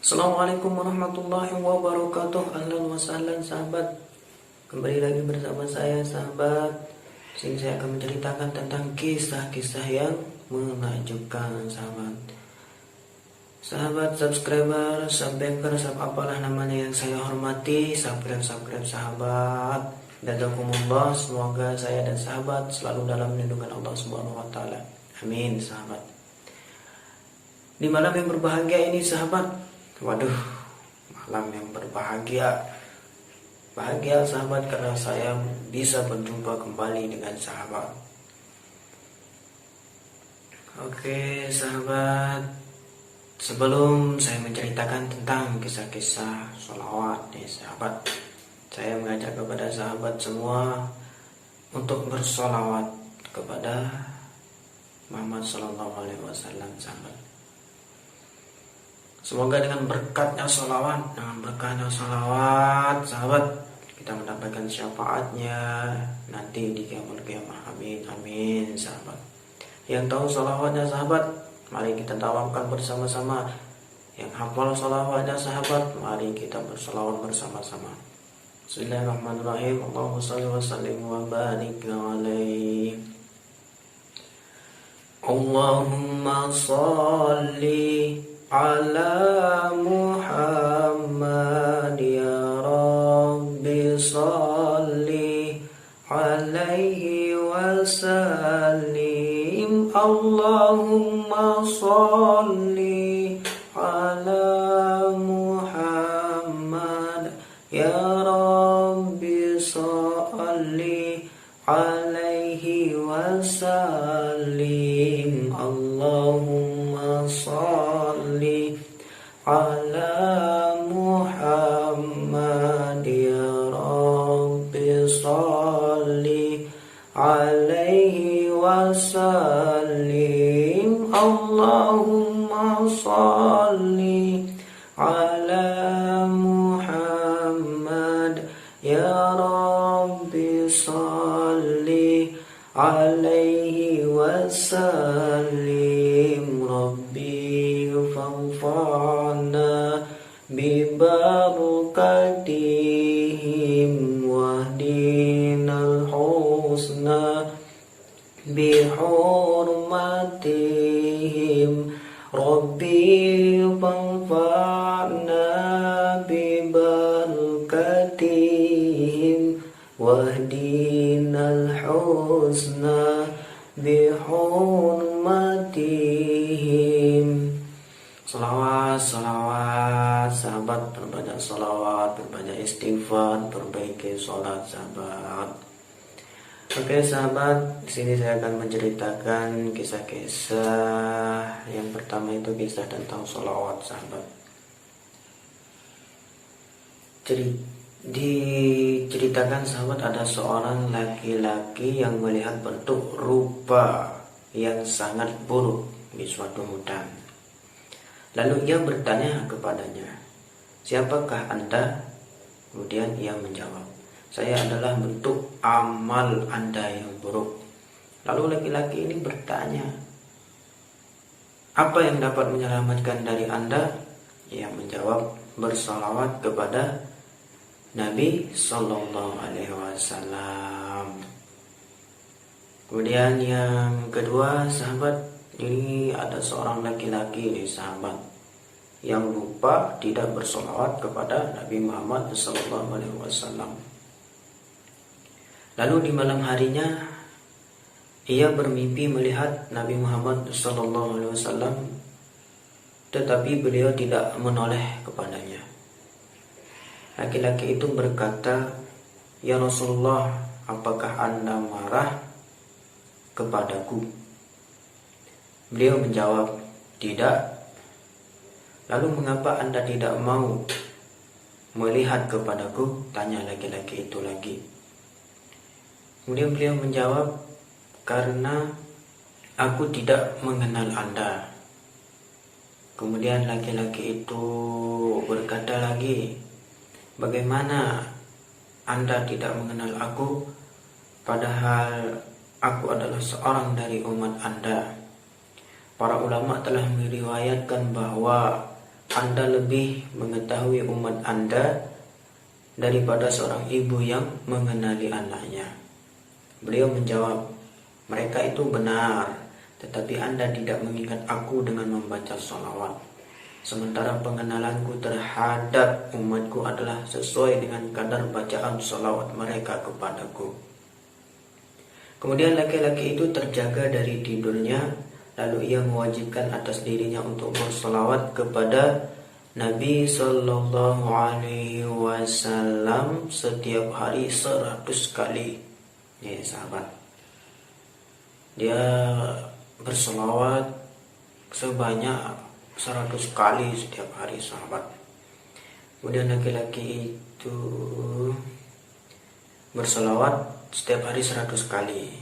Assalamualaikum warahmatullahi wabarakatuh. Ahlan wa sahlan sahabat. Kembali lagi bersama saya sahabat. Sini saya akan menceritakan tentang kisah-kisah yang menakjubkan sahabat. Sahabat subscriber, subbacker, apalah namanya yang saya hormati, subscribe sahabat. Jazakumullah, semoga saya dan sahabat selalu dalam lindungan Allah Subhanahu wa taala. Amin sahabat. Di malam yang berbahagia ini sahabat, waduh, malam yang berbahagia. Bahagia sahabat karena saya bisa berjumpa kembali dengan sahabat. Oke sahabat, sebelum saya menceritakan tentang kisah-kisah sholawat nih sahabat, saya mengajak kepada sahabat semua untuk bersolawat kepada Muhammad Sallallahu Alaihi Wasallam sahabat. Semoga dengan berkatnya sholawat, sahabat, kita mendapatkan syafaatnya nanti di kiamat kiamah. Amin, amin sahabat. Yang tahu sholawatnya sahabat, mari kita tawakal bersama-sama. Yang hafal sholawatnya sahabat, mari kita bersolawat bersama-sama. Bismillahirrahmanirrahim. Allahumma shalli wa sallim wa barik alaihi. Allahumma shalli ala Muhammad ya Rabbi salli alaihi wa sallim. Allahumma salli ala Muhammad ya Rabbi salli alaihi wa sallim. Allahumma salli ala Muhammad ya Rabbi salli alaihi wa sallim. Allahumma salli ala Muhammad ya Rabbi salli alaihi wa sallim. Rabbi fanfa'na bibarakatihim wahdinal husna bihurmatihim. Rabbi fanfa'na bibarakatihim wahdinal husna bihurmatihim. Salawat sahabat, berbanyak salawat, berbanyak istighfar, perbaiki sholat sahabat. Oke sahabat, di sini saya akan menceritakan kisah-kisah. Yang pertama itu kisah tentang salawat sahabat. Diceritakan sahabat, ada seorang laki-laki yang melihat bentuk rupa yang sangat buruk di suatu hutan. Lalu ia bertanya kepadanya, "Siapakah Anda?" Kemudian ia menjawab, "Saya adalah bentuk amal Anda yang buruk." Lalu laki-laki ini bertanya, "Apa yang dapat menyelamatkan dari Anda?" Ia menjawab, "Bersalawat kepada Nabi Sallallahu Alaihi Wasallam." Kemudian yang kedua sahabat, ini ada seorang laki-laki nih sahabat yang lupa tidak bersolawat kepada Nabi Muhammad Sallallahu Alaihi Wasallam. Lalu di malam harinya ia bermimpi melihat Nabi Muhammad Sallallahu Alaihi Wasallam, tetapi beliau tidak menoleh kepadanya. Laki-laki itu berkata, "Ya Rasulullah, apakah Anda marah kepadaku?" Beliau menjawab, "Tidak." "Lalu mengapa Anda tidak mau melihat kepadaku?" tanya laki-laki itu lagi. Kemudian beliau menjawab, "Karena aku tidak mengenal Anda." Kemudian laki-laki itu berkata lagi, "Bagaimana Anda tidak mengenal aku, padahal aku adalah seorang dari umat Anda?" Para ulama telah meriwayatkan bahwa Anda lebih mengetahui umat Anda daripada seorang ibu yang mengenali anaknya. Beliau menjawab, mereka itu benar, tetapi Anda tidak mengingat aku dengan membaca sholawat. Sementara pengenalanku terhadap umatku adalah sesuai dengan kadar bacaan sholawat mereka kepadaku. Kemudian laki-laki itu terjaga dari tidurnya, lalu ia mewajibkan atas dirinya untuk bersolawat kepada Nabi Sallallahu Alaihi Wasallam setiap hari 100 kali. Ya sahabat, dia bersolawat sebanyak 100 kali setiap hari sahabat. Kemudian laki-laki itu bersolawat setiap hari 100 kali.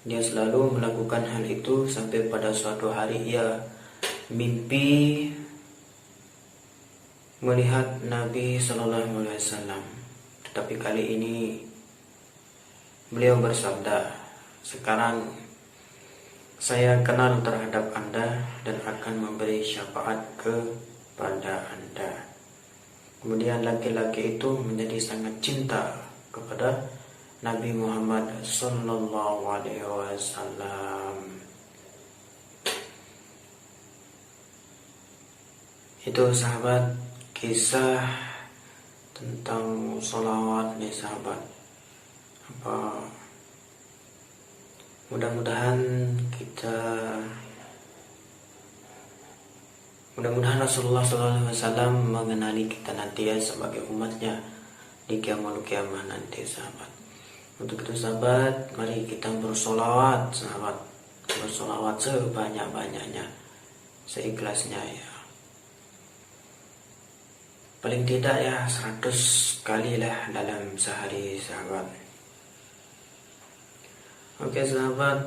Dia selalu melakukan hal itu sampai pada suatu hari ia mimpi melihat Nabi Sallallahu Alaihi Wasallam. Tetapi kali ini beliau bersabda, sekarang saya kenal terhadap Anda dan akan memberi syafaat kepada Anda. Kemudian laki-laki itu menjadi sangat cinta kepada Nabi Muhammad Sallallahu Alaihi Wasallam. Itu sahabat, kisah tentang sholawat nih sahabat. Mudah-mudahan Rasulullah SAW mengenali kita nanti ya sebagai umatnya di kiamat nanti sahabat. Untuk itu sahabat, mari kita bersolawat sahabat, bersolawat sebanyak-banyaknya, seikhlasnya ya. Paling tidak ya 100 kali lah dalam sehari sahabat. Oke sahabat,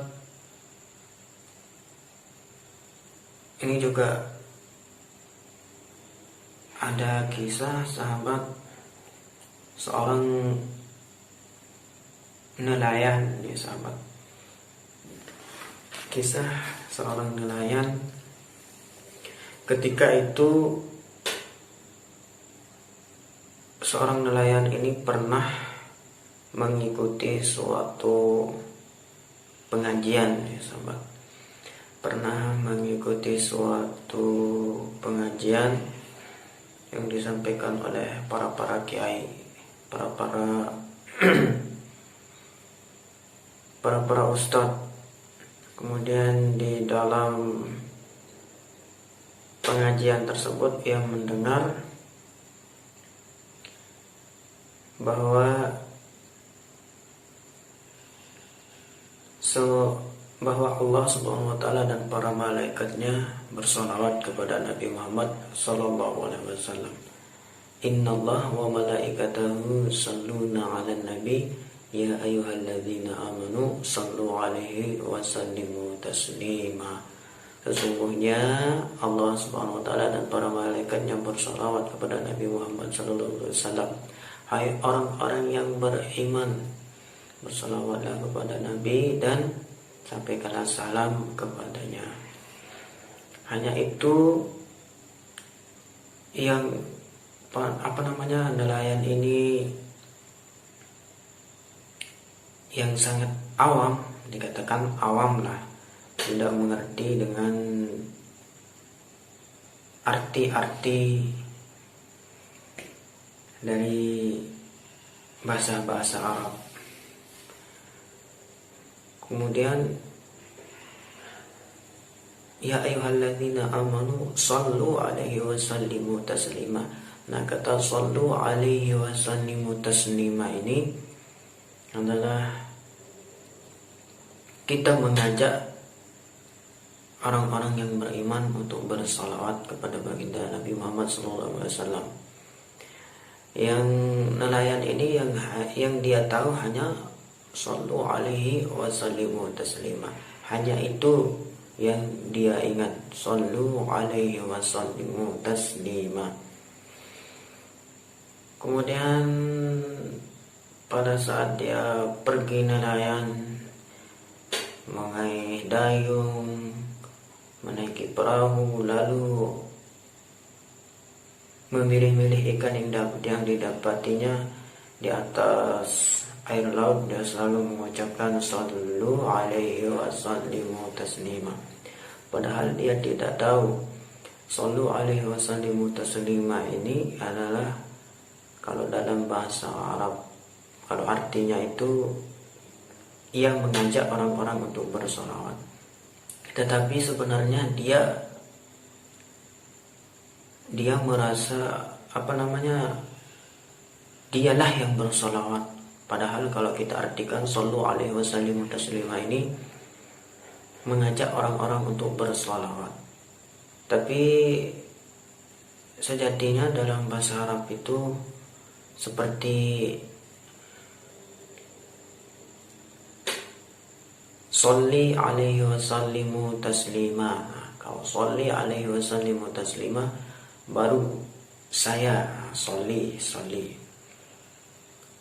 ini juga ada kisah sahabat seorang nelayan ya sahabat. Kisah seorang nelayan, ketika itu seorang nelayan ini pernah mengikuti suatu pengajian ya sahabat. Pernah mengikuti suatu pengajian yang disampaikan oleh para kiai, para ustadz. Kemudian di dalam pengajian tersebut ia mendengar bahwa Allah Subhanahu wa taala dan para malaikatnya bersolawat kepada Nabi Muhammad sallallahu alaihi wasallam. Innallaha wa malaikatahu shalluna 'alan nabi ya ayyuhalladzina amanu shallu 'alaihi wa sallimu taslima. Sesungguhnya Allah Subhanahu wa taala dan para malaikatnya bersolawat kepada Nabi Muhammad sallallahu alaihi wasallam. Hai orang-orang yang beriman, bersolawatlah kepada Nabi dan sampaikanlah salam kepadanya. Hanya itu yang nelayan ini yang sangat awam, dikatakan awam lah, tidak mengerti dengan arti-arti dari bahasa Arab. Kemudian ya ayyuhalladzina amanu sallu alaihi wa sallimu taslima. Nah, kata sallu alaihi wa sallimu taslima ini adalah kita mengajak orang-orang yang beriman untuk bersalawat kepada baginda Nabi Muhammad SAW. Yang nelayan ini yang dia tahu hanya sallu alaihi wa sallimu taslima. Hanya itu yang dia ingat, sallu alaihi wa sallimu taslima. Kemudian pada saat dia pergi nelayan, mengais dayung, menaiki perahu, lalu memilih-milih ikan yang didapatinya di atas air laut, dia selalu mengucapkan sallu alaihi wasallimu taslima. Padahal dia tidak tahu sallu alaihi wasallimu taslima ini adalah, kalau dalam bahasa Arab, kalau artinya itu ia mengajak orang-orang untuk bersolawat. Tetapi sebenarnya dia merasa dialah yang bersolawat. Padahal kalau kita artikan sallu alaihi wasallimu taslima ini mengajak orang-orang untuk bersolawat. Tapi sejatinya dalam bahasa Arab itu seperti sholli alaihi wasallimu taslima. Kalau sholli alaihi wasallimu taslima, baru saya sholli,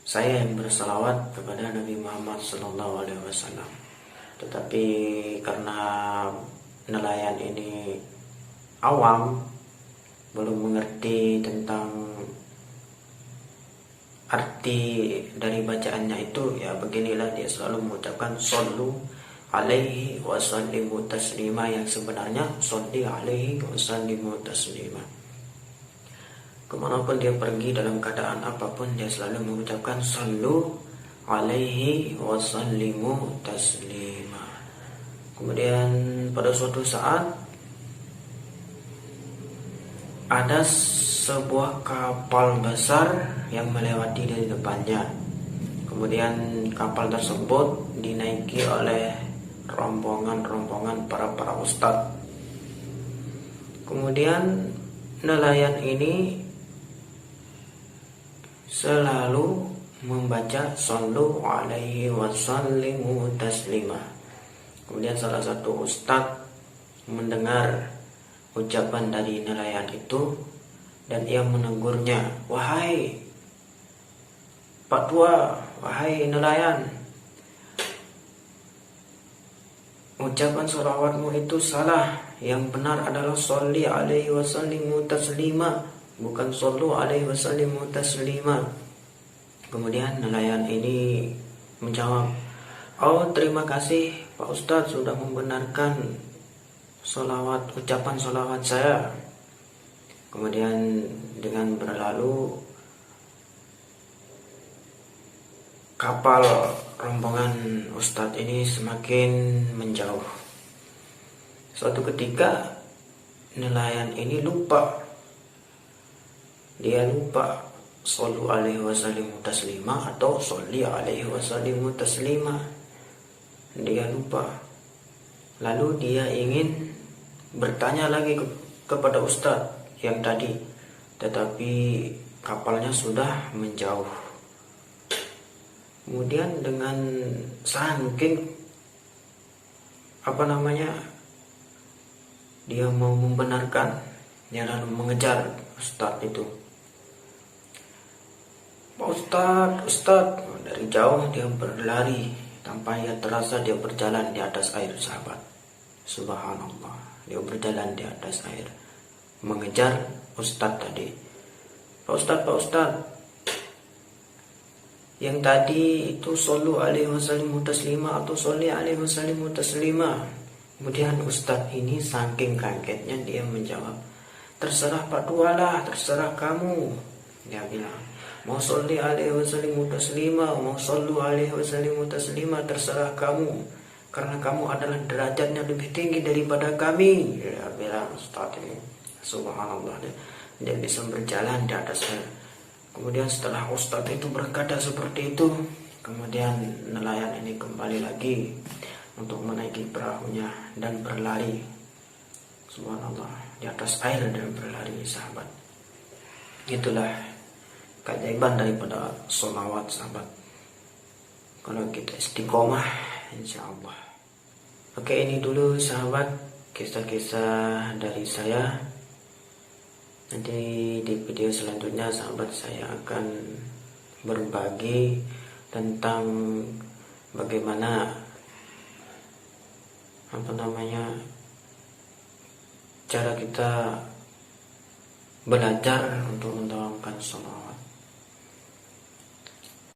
saya yang bersalawat kepada Nabi Muhammad SAW. Tetapi karena nelayan ini awam, belum mengerti tentang arti dari bacaannya itu, ya beginilah dia selalu mengucapkan sallu alaihi wasallimu taslima, yang sebenarnya sholli alaihi wasallimu taslima. Kemanapun dia pergi, dalam keadaan apapun, dia selalu mengucapkan sallu alaihi wasallimu taslima. Kemudian pada suatu saat ada sebuah kapal besar yang melewati dari depannya. Kemudian kapal tersebut dinaiki oleh rombongan para ustadz. Kemudian nelayan ini selalu membaca sallu alaihi wasallimu taslima. Kemudian salah satu ustadz mendengar ucapan dari nelayan itu dan ia menegurnya, "Wahai Pak Tua, wahai nelayan, ucapan sholawatmu itu salah. Yang benar adalah sholli alaihi wasallimu taslima, bukan sallu alaihi wasallimu taslima." Kemudian nelayan ini menjawab, "Oh, terima kasih Pak Ustadz sudah membenarkan ucapan sholawat saya." Kemudian dengan berlalu, kapal rombongan Ustadz ini semakin menjauh. Suatu ketika nelayan ini lupa. Dia lupa sallu alaihi wasallimu taslima atau sholli alaihi wasallimu taslima. Dia lupa. Lalu dia ingin bertanya lagi kepada Ustadz yang tadi, tetapi kapalnya sudah menjauh. Kemudian dengan saking dia mau membenarkan, dia lalu mengejar Ustadz itu. Ustadz, dari jauh dia berlari, tanpa ia terasa dia berjalan di atas air, sahabat. Subhanallah, dia berjalan di atas air mengejar Ustadz tadi. Pak Ustadz, yang tadi itu sallu alaihi wasallimu taslima atau sholli alaihi wasallimu taslima. Kemudian Ustadz ini saking kagetnya dia menjawab, "Terserah Pak Tua lah, terserah kamu." Dia bilang, "Mau sholli alaihi wasallimu taslima, mau sallu alaihi wasallimu taslima, terserah kamu, karena kamu adalah derajatnya lebih tinggi daripada kami." Dia bilang Ustadz ini. Subhanallah, dia bisa berjalan di atas air. Kemudian setelah Ustadz itu berkata seperti itu, kemudian nelayan ini kembali lagi untuk menaiki perahunya dan berlari. Subhanallah, di atas air dan berlari, sahabat. Itulah keajaiban daripada sholawat, sahabat. Kalau kita istiqomah, insya Allah. Oke, ini dulu sahabat kisah-kisah dari saya. Nanti di video selanjutnya sahabat saya akan berbagi tentang bagaimana cara kita belajar untuk mentawakal salawat.